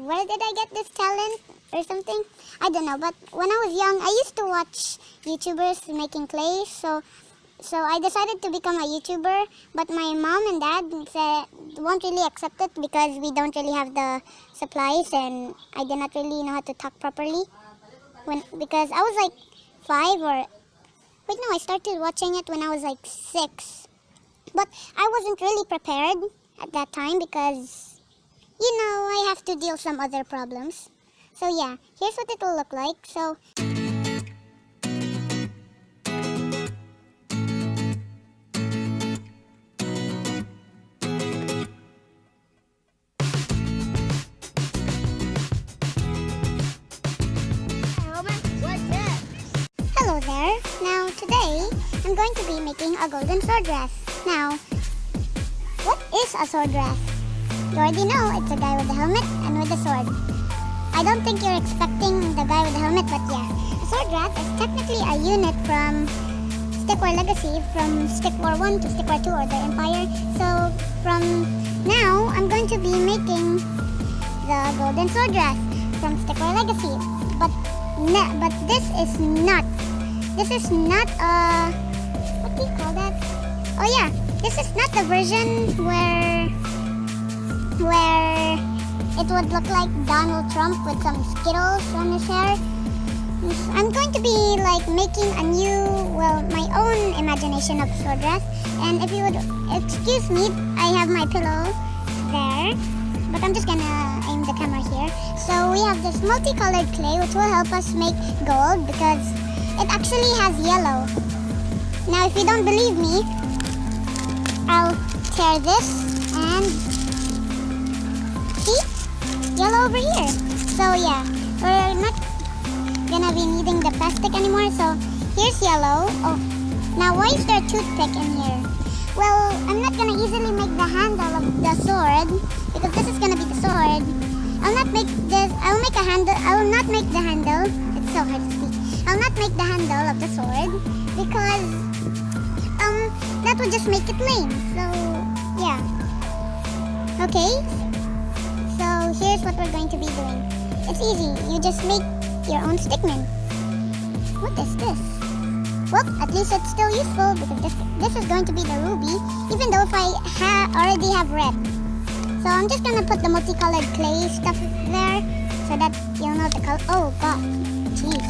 where did I get this talent or something? I don't know, but when I was young, I used to watch YouTubers making clay, so I decided to become a YouTuber, but my mom and dad won't really accept it because we don't really have the supplies, and I did not really know how to talk properly because I was like 5 or wait, no, I started watching it when I was like 6, but I wasn't really prepared at that time because, you know, I have to deal some other problems. So yeah, here's what it will look like. So hello there. Now today I'm going to be making a golden SWORDWRATH. Now, what is a SWORDWRATH? You already know, it's a guy with a helmet and with a sword. I don't think you're expecting the guy with the helmet, but yeah. A SWORDWRATH is technically a unit from STICKWAR Legacy, from STICKWAR 1 to STICKWAR 2 or the Empire. So from now, I'm going to be making the golden SWORDWRATH from STICKWAR Legacy. But this is not a, what do you call that? Oh yeah, this is not the version where it would look like Donald Trump with some Skittles on his hair. I'm going to be like making a new, well, my own imagination of SWORDWRATH. And if you would excuse me, I have my pillow there, but I'm just gonna aim the camera here. So we have this multicolored clay which will help us make gold because it actually has yellow. Now if you don't believe me, I'll tear this and see? Yellow over here. So yeah, we're not gonna be needing the plastic anymore. So here's yellow. Oh, now why is there a toothpick in here? Well, I'm not gonna easily make the handle of the sword because this is gonna be the sword. I'll not make this. I will not make the handle. It's so hard to speak. I'll not make the handle of the sword because that would just make it lame. So yeah. Okay. So here's what we're going to be doing. It's easy. You just make your own stickman. What is this? Well, at least it's still useful because this is going to be the ruby, even though if I already have red. So I'm just gonna put the multicolored clay stuff there so that you'll know the color. Oh god, jeez.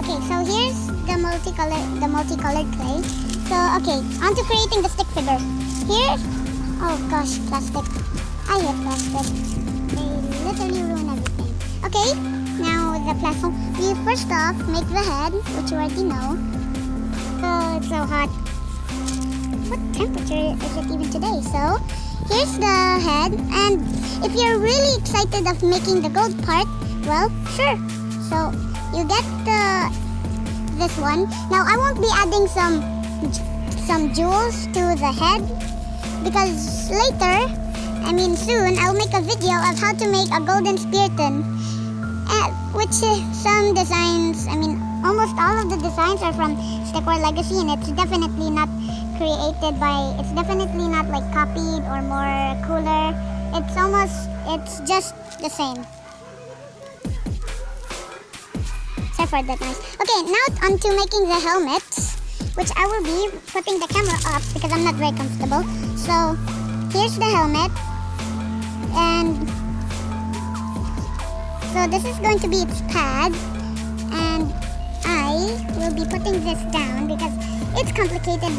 Okay, so here's the multicolored clay. So okay, on to creating the stick figure. Here's, oh gosh, plastic. I hate plastic. They literally ruin everything. Okay, now the plastic. We first off make the head, which you already know. Oh, it's so hot. What temperature is it even today? So here's the head, and if you're really excited of making the gold part, well, sure. So you get this one. Now I won't be adding some jewels to the head because later, I mean soon, I'll make a video of how to make a golden spear tin, which some designs, I mean almost all of the designs are from STICKWAR Legacy, and it's definitely not it's definitely not like copied or more cooler. It's just the same. Except for that noise. Okay, now on to making the helmets, which I will be putting the camera up because I'm not very comfortable. So here's the helmet, and so this is going to be its pad, and I will be putting this down because it's complicated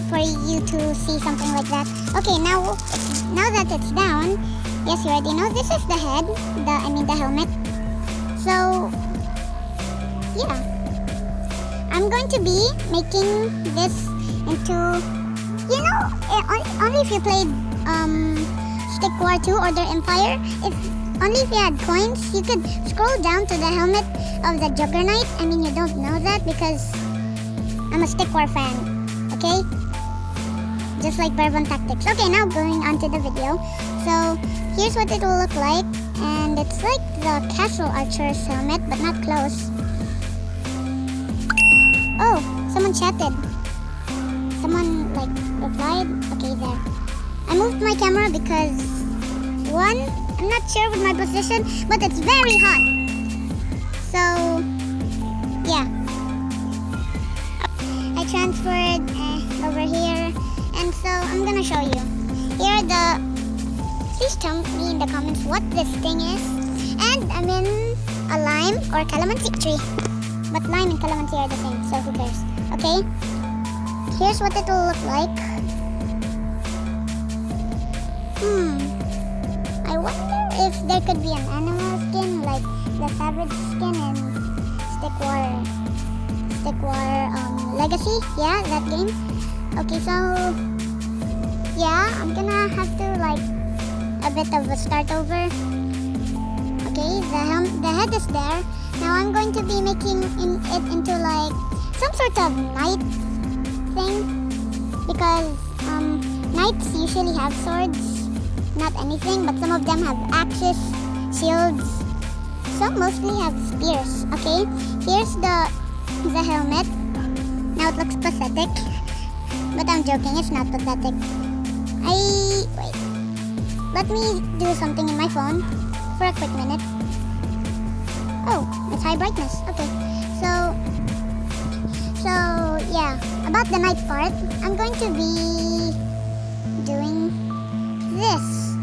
for you to see something like that. Okay, now that it's down, yes, you already know, this is the head, the helmet. So yeah, I'm going to be making this into, you know, only if you played STICKWAR 2 or the Empire, only if you had coins, you could scroll down to the helmet of the Juggernaut. I mean, you don't know that because I'm a STICKWAR fan, okay? Just like Bourbon Tactics. Okay, now going on to the video. So here's what it will look like, and it's like the Castle Archer's helmet, but not close. Oh, someone chatted. Someone like replied. Okay, there. I moved my camera because one, I'm not sure with my position, but it's very hot. So, yeah. I transferred over here, and so I'm gonna show you. Here are please tell me in the comments what this thing is. And I'm in a lime or calamansi tree. But lime and calamansi are the same, so who cares? Okay, here's what it will look like. I wonder if there could be an animal skin like the savage skin in STICKWAR Legacy. Yeah, that game. Okay, so yeah, I'm gonna have to like a bit of a start over. Okay, the head is there. Now I'm going to be making it into like some sort of knight thing, because knights usually have swords, not anything, but some of them have axes, shields, some mostly have spears. Okay, here's the helmet. Now it looks pathetic, but I'm joking, it's not pathetic. Wait, let me do something in my phone for a quick minute. Oh, it's high brightness. Okay, so yeah, about the night part, I'm going to be doing this.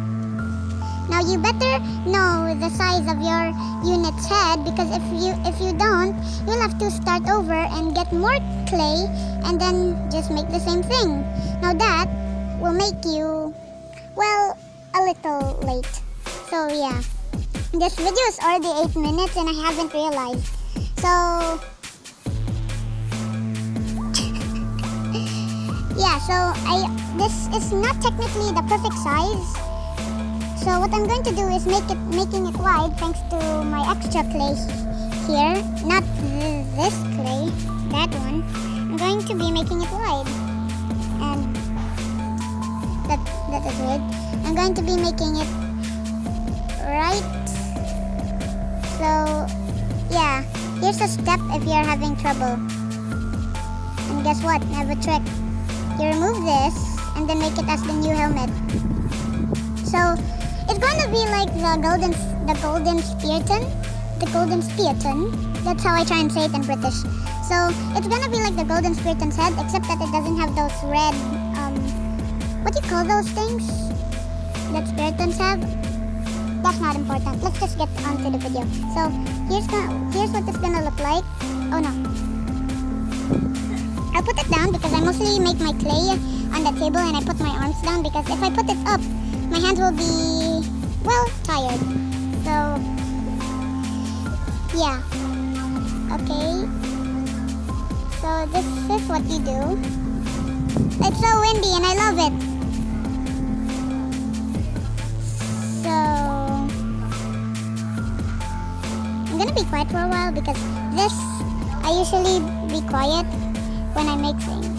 Now you better know the size of your unit's head, because if you don't, you'll have to start over and get more clay and then just make the same thing. Now that will make you, well, a little late. So yeah, this video is already 8 minutes and I haven't realized. So yeah, so this is not technically the perfect size. So what I'm going to do is making it wide thanks to my extra clay here. Not this clay, that one. I'm going to be making it wide. And that is weird. I'm going to be making it right. So yeah, here's a step if you're having trouble. And guess what? I have a trick. You remove this and then make it as the new helmet. So it's gonna be like the golden spearton. That's how I try and say it in British. So it's gonna be like the golden spearton's head, except that it doesn't have those red what do you call those things that speartons have? That's not important. Let's just get on to the video. So here's what it's gonna look like. Oh no, I'll put it down because I mostly make my clay on the table, and I put my arms down because if I put it up, my hands will be, well, tired. So yeah, okay, so this is what you do. It's so windy and I love it. So I'm gonna be quiet for a while because I usually be quiet when I make things.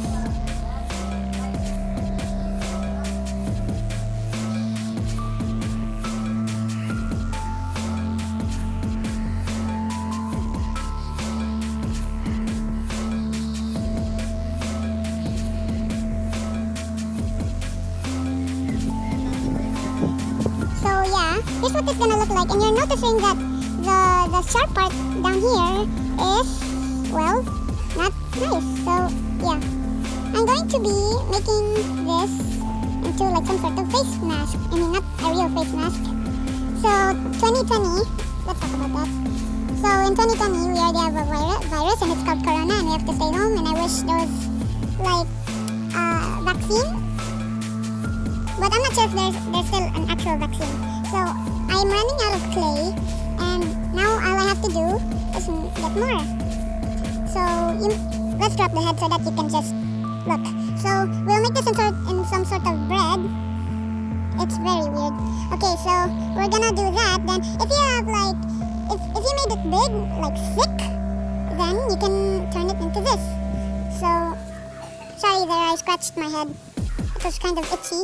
Here's what it's gonna look like, and you're noticing that the sharp part down here is, well, not nice. So yeah, I'm going to be making this into like some sort of face mask. I mean, not a real face mask. So 2020, let's talk about that. So in 2020 we already have a virus and it's called Corona, and we have to stay home, and I wish there was like a vaccine, but I'm not sure if there's still an actual vaccine. So I'm running out of clay, and now all I have to do is get more. So let's drop the head so that you can just look. So we'll make this in some sort of bread. It's very weird. Okay, so we're gonna do that. Then if you have like, if you made it big, like thick, then you can turn it into this. So sorry there, I scratched my head. It was kind of itchy.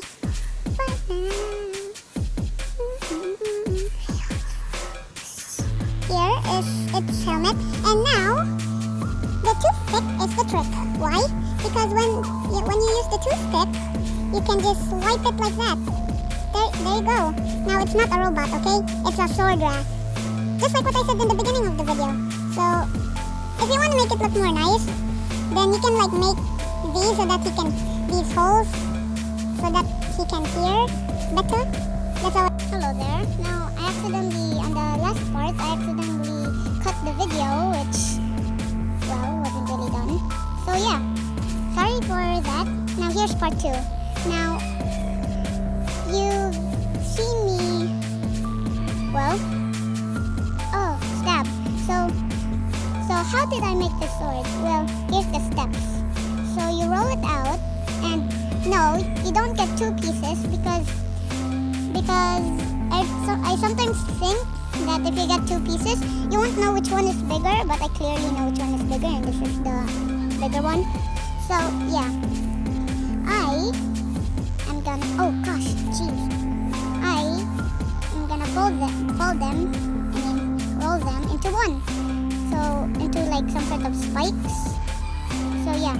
Here is its helmet, and now the toothpick is the trick. Why? Because when you use the toothpick, you can just wipe it like that. there you go. Now it's not a robot, okay? It's a SWORDWRATH. Just like what I said in the beginning of the video. So, if you want to make it look more nice, then you can like make these so that these holes, so that he can hear better. That's how. Hello there. Now, I accidentally, on the last part, I accidentally cut the video, which, well, wasn't really done. So yeah, sorry for that. Now here's part 2. Now, you've seen me, well, oh, stab. So how did I make the sword? Well, here's the steps. So you roll it out, and no, you don't get 2 pieces because I sometimes think that if you get 2 pieces, you won't know which one is bigger, but I clearly know which one is bigger, and this is the bigger one. So yeah, I am gonna, oh gosh, jeez, I am gonna roll them into one. So into like some sort of spikes. So yeah.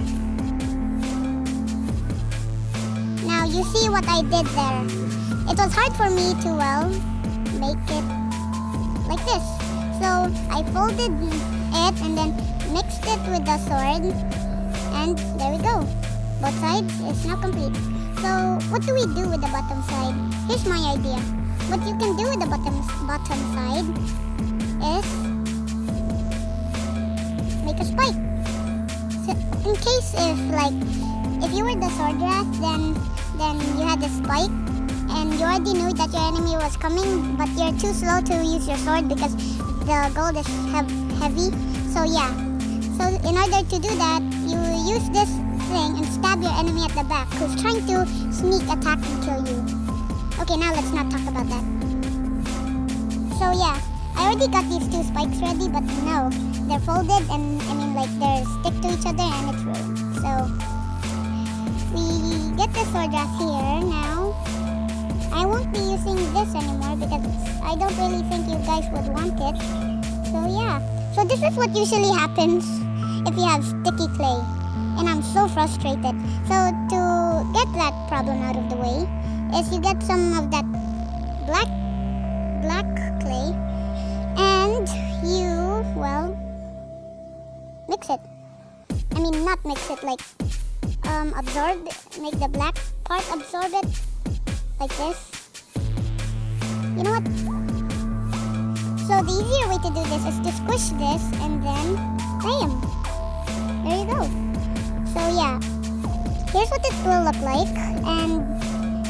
Now you see what I did there. It was hard for me to, well, make it like this. So I folded it and then mixed it with the sword, and there we go. Both sides is now complete. So what do we do with the bottom side? Here's my idea. What you can do with the bottom side is make a spike. So in case if you were the SWORDWRATH, then you had the spike, and you already knew that your enemy was coming, but you're too slow to use your sword because the gold is heavy. So yeah. So in order to do that, you use this thing and stab your enemy at the back who's trying to sneak attack and kill you. Okay, now let's not talk about that. So yeah, I already got these 2 spikes ready, but no, they're folded and they're stick to each other and it's ruined. So we get the SWORDWRATH here now. I won't be using this anymore because I don't really think you guys would want it. So yeah. So this is what usually happens if you have sticky clay. And I'm so frustrated. So to get that problem out of the way is you get some of that black clay and you, well, mix it. I mean, not mix it, like absorb it, make the black part absorb it. Like this. You know what? So the easier way to do this is to squish this and then bam. There you go. So yeah, here's what it will look like, and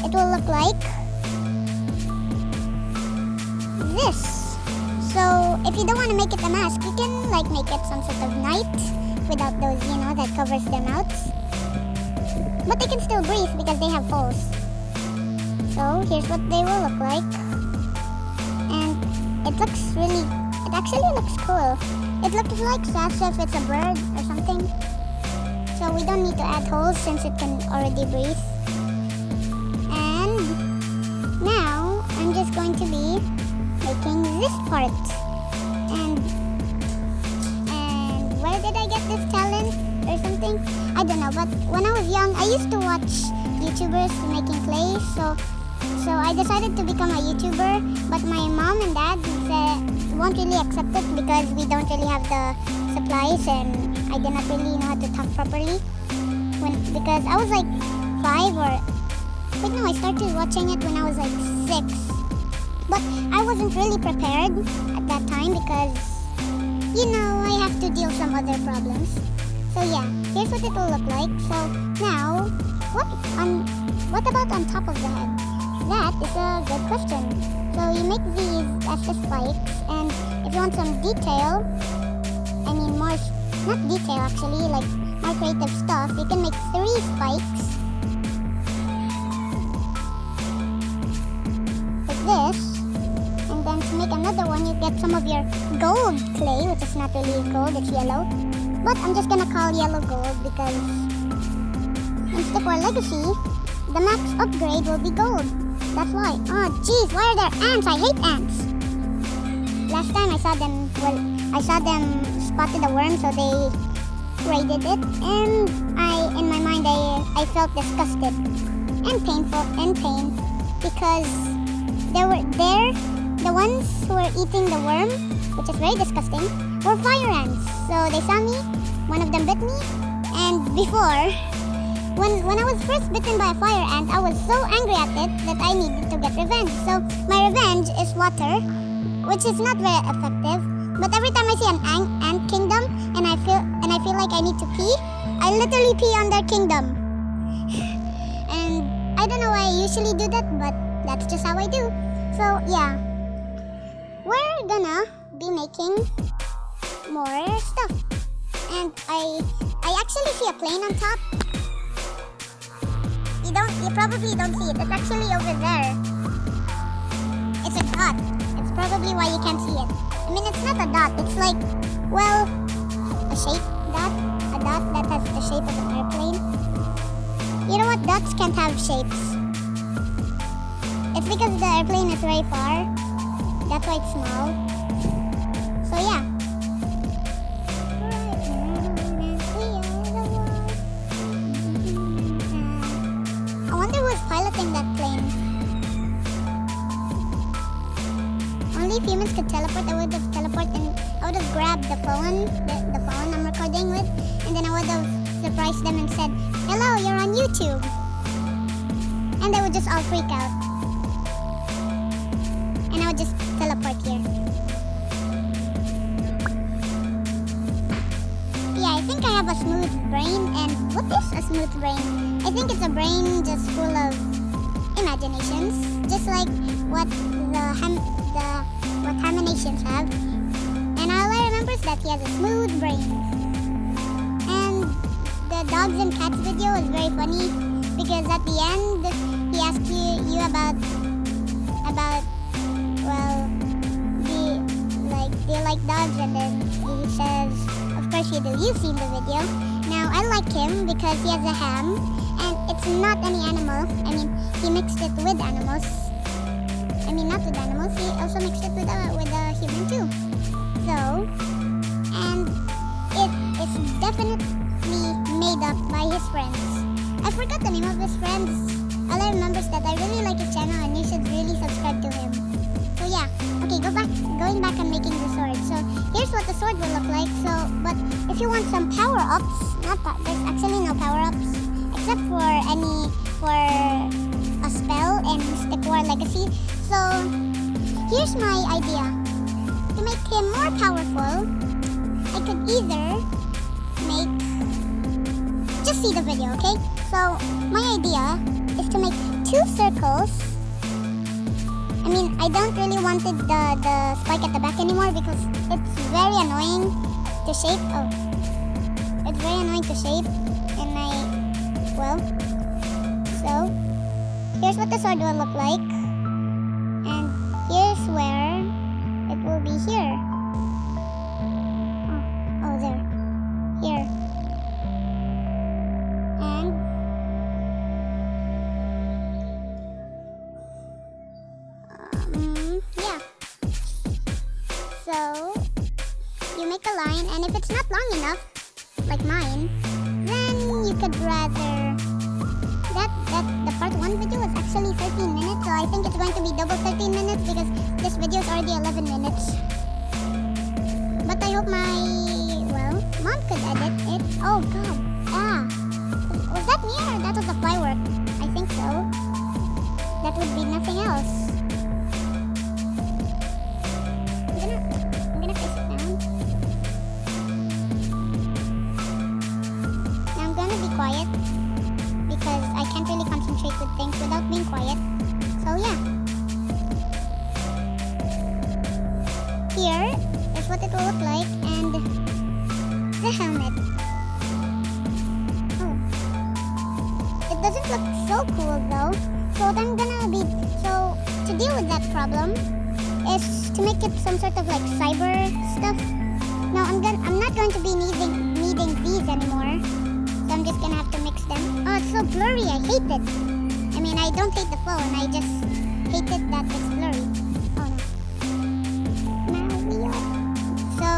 it will look like this. So if you don't want to make it a mask, you can like make it some sort of knight without those, that covers their mouths. But they can still breathe because they have holes. So here's what they will look like, and it actually looks cool. It looks like as if it's a bird or something. So we don't need to add holes since it can already breathe. And now I'm just going to be making this part. And where did I get this talent or something? I don't know, but when I was young, I used to watch YouTubers making clay, so I decided to become a YouTuber, but my mom and dad won't really accept it because we don't really have the supplies, and I did not really know how to talk properly. Because I was like 5 I started watching it when I was like 6. But I wasn't really prepared at that time because, I have to deal with some other problems. So yeah, here's what it will look like. So now, what about on top of the head? That is a good question. So you make these as the spikes, and if you want some detail, not detail actually, like more creative stuff, you can make 3 spikes like this, and then to make another one, you get some of your gold clay, which is not really gold, it's yellow, but I'm just gonna call yellow gold because in STICKWAR Legacy, the max upgrade will be gold. That's why. Oh jeez, why are there ants? I hate ants. Last time I saw them spotted a worm, so they raided it, and in my mind I felt disgusted and pain because the ones who were eating the worm, which is very disgusting, were fire ants. So they saw me, one of them bit me, and before, when I was first bitten by a fire ant, I was so angry at it that I needed to get revenge. So my revenge is water, which is not very effective. But every time I see an ant kingdom and I feel like I need to pee, I literally pee on their kingdom. And I don't know why I usually do that, but that's just how I do. So yeah, we're gonna be making more stuff. And I actually see a plane on top. You probably don't see it. It's actually over there. It's a dot. It's probably why you can't see it. I mean, it's not a dot. It's like, well, a shape dot. A dot that has the shape of an airplane. You know what? Dots can't have shapes. It's because the airplane is very far. That's why it's small. So yeah. I wonder who's piloting that plane. Only if humans could teleport, I would have teleported and I would have grabbed the phone I'm recording with, and then I would have surprised them and said, "Hello, you're on YouTube." And they would just all freak out. And I would just teleport here. Yeah, I think I have a smooth brain. And what is a smooth brain? I think it's a brain just full of imaginations, just like what what Haminations have. And all I remember is that he has a smooth brain. And the dogs and cats video is very funny because at the end he asks you about well, do you like dogs? And then he says, of course you do. You've seen the video. Now I like him because he has a ham, and it's not any animal. I mean, he mixed it with animals. I mean, not with animals. He also mixed it with a human too. So, and it is definitely made up by his friends. I forgot the name of his friends. All I remember is that I really like his channel, and you should really subscribe to him. So yeah, okay, going back and making the sword. So here's what the sword will look like. So, but if you want some power-ups, there's actually no power-ups except for a spell in STICKWAR Legacy. So here's my idea. To make him more powerful, I could either just see the video, okay? So my idea is to make 2 circles. I mean, I don't really want the spike at the back anymore because it's very annoying to shape. Oh, it's very annoying to shape. So here's what the sword will look like, and here's where it will be here. Oh, there, here, and yeah. So you make a line, and if it's not long enough, like mine, then you could rather the part 1 video is actually 13 minutes, so I think it's going to be double 13 minutes because this video is already 11 minutes. But I hope mom could edit it. Oh god, was that me or that was a firework? I think so. That would be nothing else. I'm gonna face it down. Now I'm gonna be quiet because I can't really concentrate with things without being quiet. So yeah. Here is what it will look like, and the helmet. Oh. It doesn't look so cool though. So what I'm gonna be to deal with that problem is to make it some sort of like cyber stuff. Now I'm not going to be needing these anymore. So I'm just gonna have to mix them. Oh, it's so blurry. I hate it. I mean, I don't hate the phone. I just hate it that it's blurry. Oh no. Now we are. So.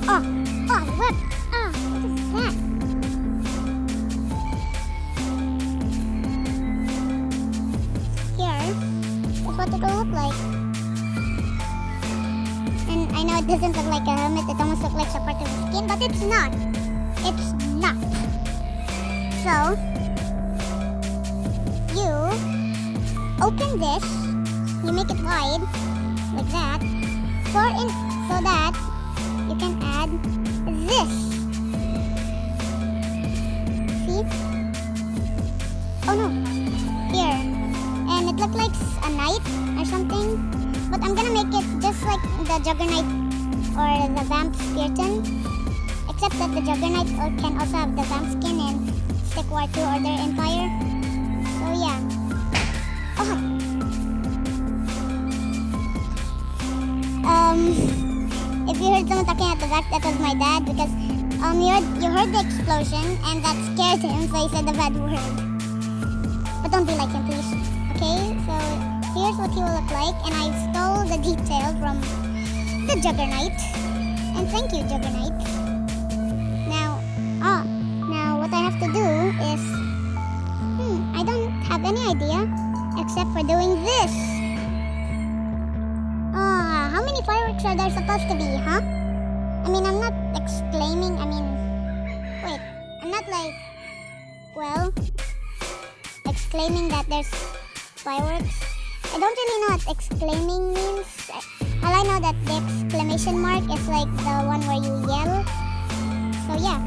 Oh, what? What is that? Here. it doesn't look like a helmet. It almost looks like a part of the skin, but it's not. It's not. So, you open this, you make it wide, like that, so that you can add this. See? Oh no, here. And it looks like a knight or something, but I'm gonna make it just like the Juggernaut or the Vamp Skeleton, except that the Juggernaut can also have the Vamp skin in STICKWAR 2 or their Empire. So yeah. Oh. If you heard someone talking at the back, that was my dad, because you heard the explosion and that scared him, so he said a bad word. But don't be like him, please. Okay, so here's what he will look like, and I stole the detail from the Juggernaut. And thank you, Juggernaut. Now what I have to do is, I don't have any idea except for doing this. How many fireworks are there supposed to be, huh? I mean, I'm not exclaiming, wait, I'm not like, well, exclaiming that there's fireworks. I don't really know what exclaiming means. All I know that the exclamation mark is like the one where you yell. So yeah.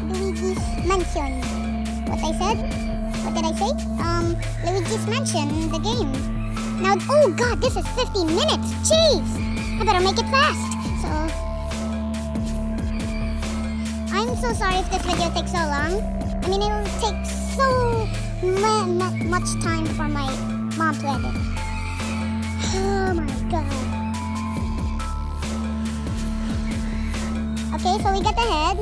Luigi's Mansion. What I said? What did I say? Luigi's Mansion, the game. Now, oh god, this is 50 minutes. Jeez! I better make it fast. So, I'm so sorry if this video takes so long. I mean, it will take so much time for my mom to edit. Oh my god. Okay, so we got the head.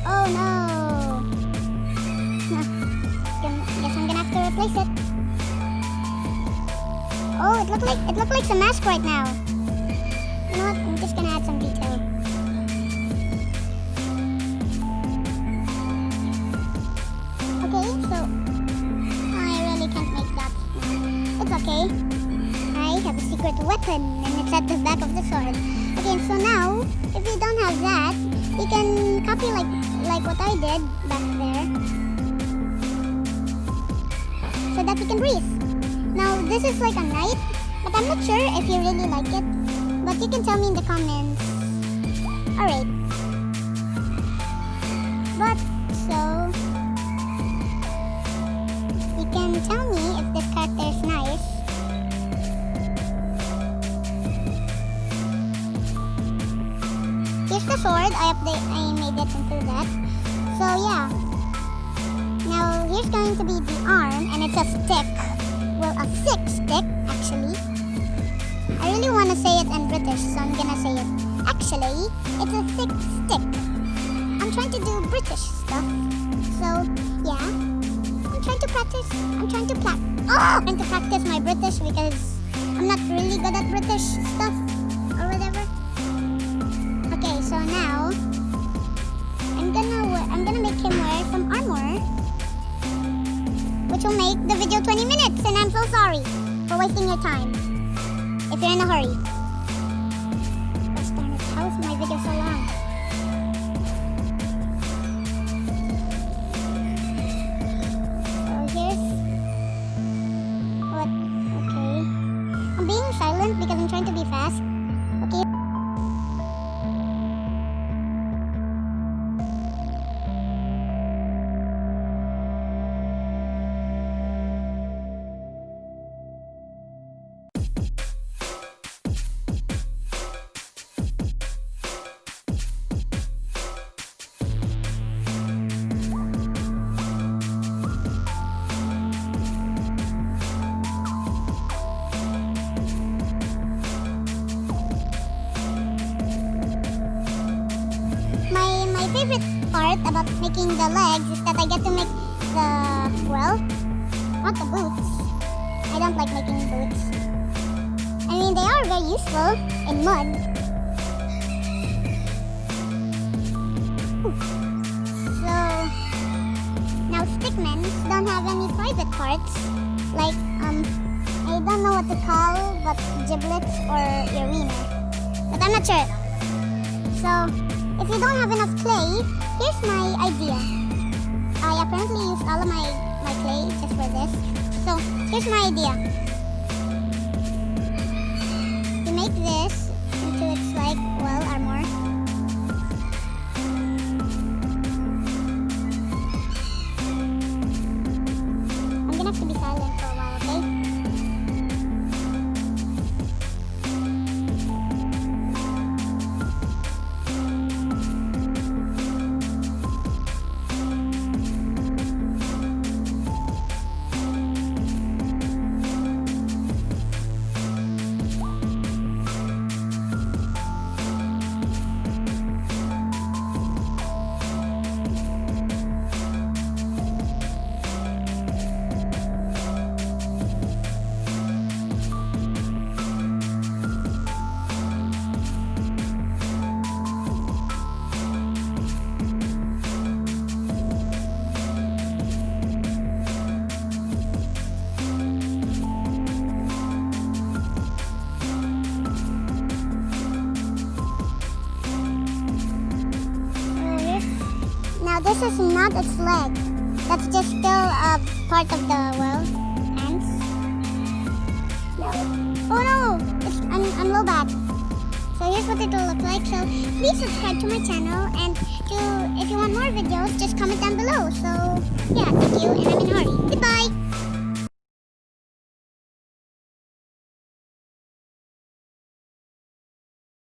Oh no. Guess I'm gonna have to replace it. Oh, it looked like some mask right now. You know what? I'm just gonna add some detail. Okay, so I really can't make that. It's okay. I have a secret weapon, and it's at the back of the sword. Okay, so now if you don't have that, you can copy like what I did back there, so that you can breathe. Now this is like a knight, but I'm not sure if you really like it. But you can tell me in the comments. Alright. But so you can tell me if this character is nice. Here's the sword. I made it into that. So yeah. Now here's going to be the arm, and it's a stick. Well, a thick stick actually. I really want to say it in British, so I'm gonna say it. Actually, it's a thick stick. I'm trying to do British stuff. So yeah. I'm trying to practice my British because I'm not really good at British stuff or whatever. Okay, so now I'm gonna make him wear some armor, which will make the video 20 minutes, and I'm so sorry for wasting your time if you're in a hurry. Gosh darn it, how is my video so long? So here's what, okay. I'm being silent because I'm trying to be fast. Okay. My favorite part about making the legs is that I get to make the, well, not the boots. I don't like making boots. I mean, they are very useful in mud. So, now stickmen don't have any private parts. like I don't know what to call, but giblets or your wiener. But I'm not sure. So if you don't have enough clay, here's my idea. I apparently used all of my clay just for this. So here's my idea. You make this into its like, well, armor. I'm gonna have to be silent for a while, okay? Now this is not its leg. That's just still a part of the, well, ants. No. Oh no! I'm low bat. So here's what it will look like. So please subscribe to my channel, and if you want more videos, just comment down below. So yeah, thank you, and I'm in a hurry. Goodbye!